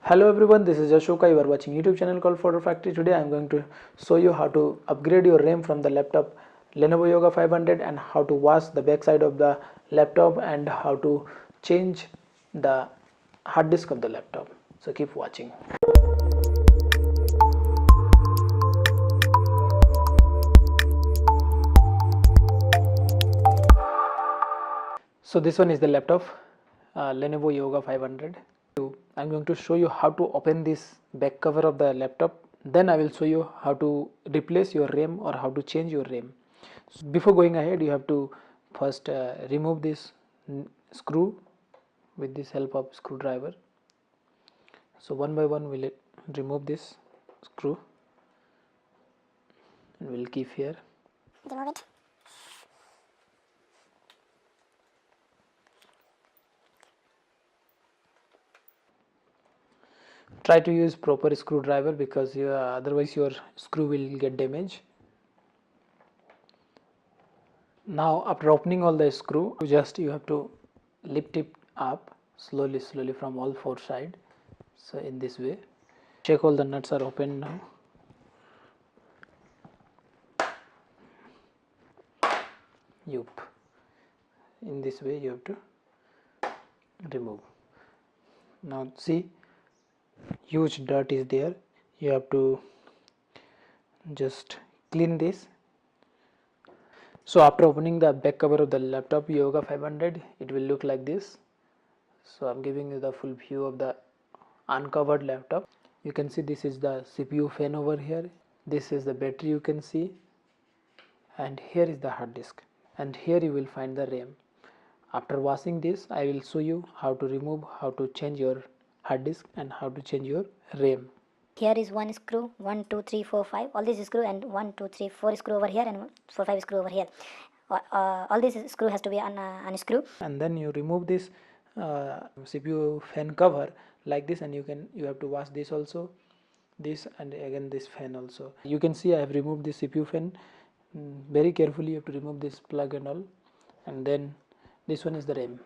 Hello everyone, this is Ashoka. You are watching YouTube channel called Photo Factory. Today I am going to show you how to upgrade your RAM from the laptop Lenovo Yoga 500 and how to wash the back side of the laptop and how to change the hard disk of the laptop. So keep watching. So this one is the laptop Lenovo Yoga 500. I'm going to show you how to open this back cover of the laptop. Then I will show you how to replace your RAM or how to change your RAM. So before going ahead, you have to first remove this screw with this help of screwdriver. So one by one we'll remove this screw and we'll keep here. Remove it. Try to use proper screwdriver because otherwise your screw will get damaged. Now after opening all the screw, you have to lift it up slowly from all four sides. So in this way, check all the nuts are open now. Yup. In this way you have to remove. Now see, huge dirt is there. You have to just clean this. So after opening the back cover of the laptop Yoga 500, it will look like this. So I'm giving you the full view of the uncovered laptop. You can see this is the CPU fan over here. This is the battery you can see. And here is the hard disk. And here you will find the RAM. After washing this, I will show you how to remove, how to change your hard disk and how to change your RAM. Here is one screw, 1, 2, 3, 4, 5. All these screw and 1, 2, 3, 4 screw over here and 4, 5 screw over here. All these screw has to be unscrew. And then you remove this CPU fan cover like this, and you have to wash this also, this and again this fan also. You can see I have removed this CPU fan very carefully. You have to remove this plug and all, and then this one is the RAM.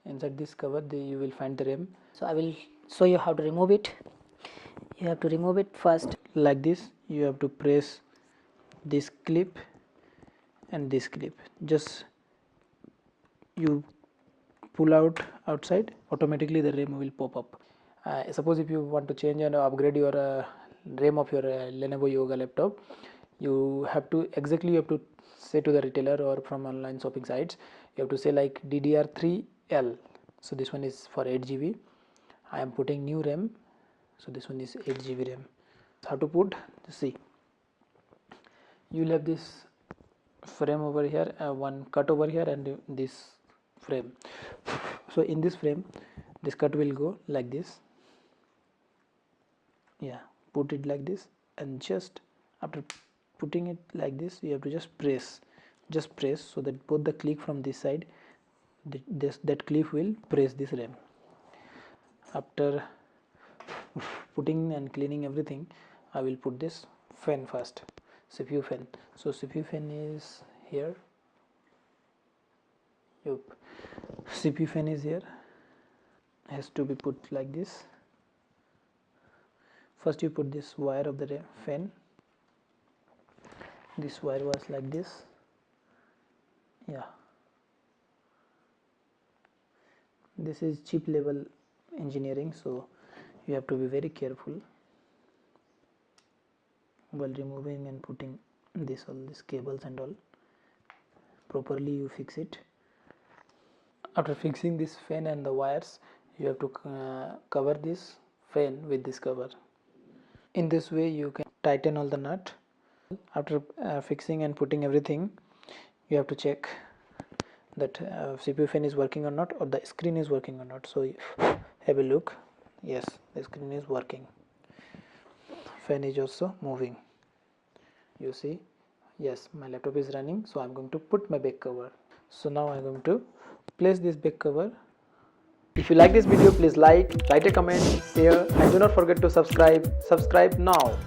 Inside this cover you will find the RAM. So I will show you how to remove it. You have to remove it first like this. You have to press this clip and this clip. Just you pull outside, automatically the RAM will pop up. Suppose if you want to change and upgrade your RAM of your Lenovo Yoga laptop, you have to say to the retailer or from online shopping sites, you have to say like DDR3L. So this one is for 8GB. I am putting new RAM, so this one is 8GB RAM. How to put, see, you will have this frame over here, one cut over here and this frame. So in this frame, this cut will go like this. Yeah, put it like this, and just after putting it like this, you have to just press so that both the clip from this side, that clip will press this RAM. After putting and cleaning everything, I will put this fan first, CPU fan. So CPU fan is here. Yup. CPU fan is here. Has to be put like this. First you put this wire of the fan. This wire was like this. Yeah. This is chip level engineering, so you have to be very careful while removing and putting all these cables and all. Properly you fix it. After fixing this fan and the wires, you have to cover this fan with this cover. In this way you can tighten all the nut. After fixing and putting everything, you have to check that CPU fan is working or not, or the screen is working or not. So have a look. Yes, the screen is working. Fan is also moving. You see, yes, my laptop is running. So I'm going to put my back cover. So now I'm going to place this back cover. If you like this video, please like, write a comment, share, and do not forget to subscribe. Subscribe now.